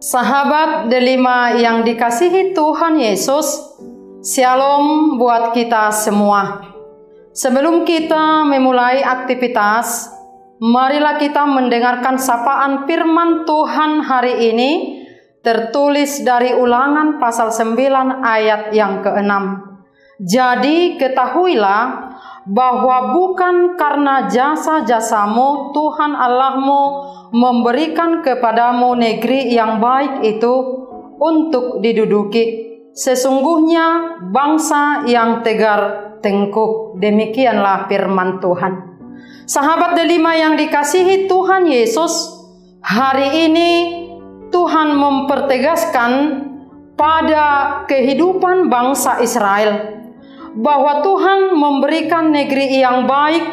Sahabat delima yang dikasihi Tuhan Yesus, Shalom buat kita semua. Sebelum kita memulai aktivitas, marilah kita mendengarkan sapaan firman Tuhan hari ini, tertulis dari Ulangan pasal 9 ayat yang ke-6. Jadi ketahuilah bahwa bukan karena jasa-jasamu Tuhan Allahmu memberikan kepadamu negeri yang baik itu untuk diduduki. Sesungguhnya bangsa yang tegar tengkuk. Demikianlah firman Tuhan. Sahabat delima yang dikasihi Tuhan Yesus, hari ini Tuhan mempertegaskan pada kehidupan bangsa Israel bahwa Tuhan memberikan negeri yang baik,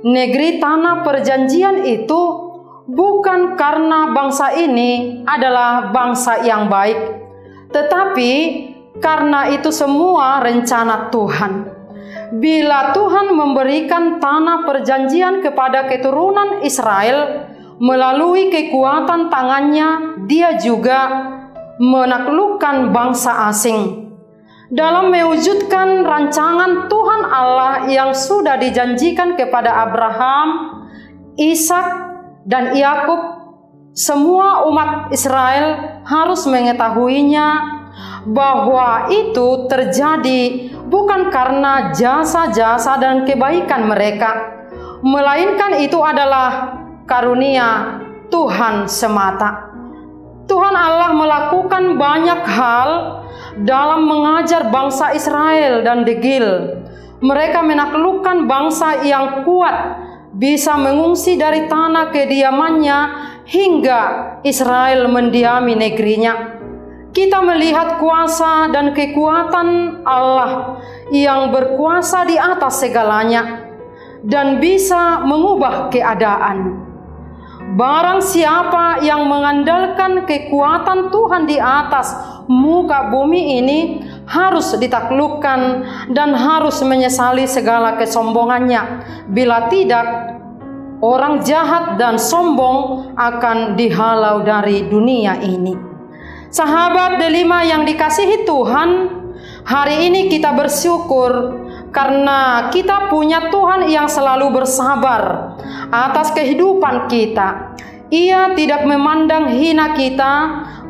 negeri tanah perjanjian itu bukan karena bangsa ini adalah bangsa yang baik, tetapi karena itu semua rencana Tuhan. Bila Tuhan memberikan tanah perjanjian kepada keturunan Israel melalui kekuatan tangannya, Dia juga menaklukkan bangsa asing. Dalam mewujudkan rancangan Tuhan Allah yang sudah dijanjikan kepada Abraham, Ishak, dan Yakub, semua umat Israel harus mengetahuinya bahwa itu terjadi bukan karena jasa-jasa dan kebaikan mereka, melainkan itu adalah karunia Tuhan semata. Tuhan Allah melakukan banyak hal dalam mengajar bangsa Israel dan degil. Mereka menaklukkan bangsa yang kuat, bisa mengungsi dari tanah kediamannya hingga Israel mendiami negerinya. Kita melihat kuasa dan kekuatan Allah yang berkuasa di atas segalanya dan bisa mengubah keadaan. Barang siapa yang mengandalkan kekuatan Tuhan di atas muka bumi ini harus ditaklukkan dan harus menyesali segala kesombongannya. Bila tidak, orang jahat dan sombong akan dihalau dari dunia ini. Sahabat delima yang dikasihi Tuhan, hari ini kita bersyukur karena kita punya Tuhan yang selalu bersabar atas kehidupan kita. Ia tidak memandang hina kita,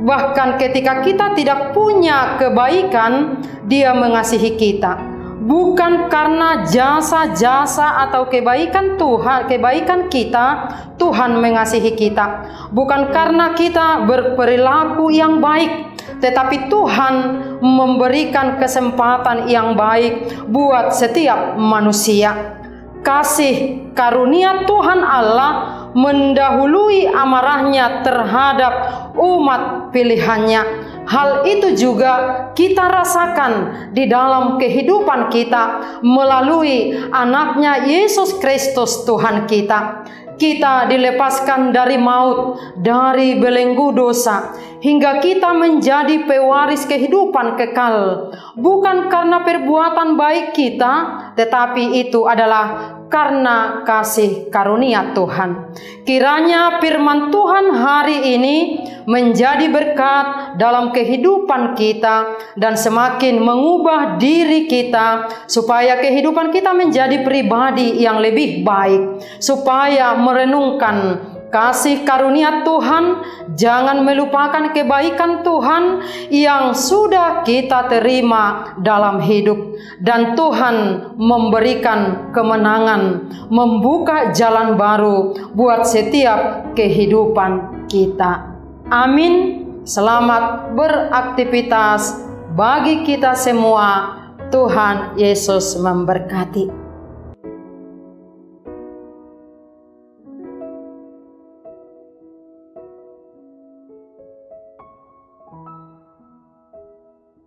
bahkan ketika kita tidak punya kebaikan, Dia mengasihi kita. Bukan karena jasa-jasa atau kebaikan Tuhan, kebaikan kita, Tuhan mengasihi kita. Bukan karena kita berperilaku yang baik, tetapi Tuhan memberikan kesempatan yang baik buat setiap manusia. Kasih karunia Tuhan Allah mendahului amarahnya terhadap umat pilihannya. Hal itu juga kita rasakan di dalam kehidupan kita melalui anaknya Yesus Kristus Tuhan kita. Kita dilepaskan dari maut, dari belenggu dosa, hingga kita menjadi pewaris kehidupan kekal. Bukan karena perbuatan baik kita, tetapi itu adalah karena kasih karunia Tuhan. Kiranya firman Tuhan hari ini menjadi berkat dalam kehidupan kita dan semakin mengubah diri kita supaya kehidupan kita menjadi pribadi yang lebih baik, supaya merenungkan kasih karunia Tuhan, jangan melupakan kebaikan Tuhan yang sudah kita terima dalam hidup. Dan Tuhan memberikan kemenangan, membuka jalan baru buat setiap kehidupan kita. Amin. Selamat beraktivitas bagi kita semua. Tuhan Yesus memberkati.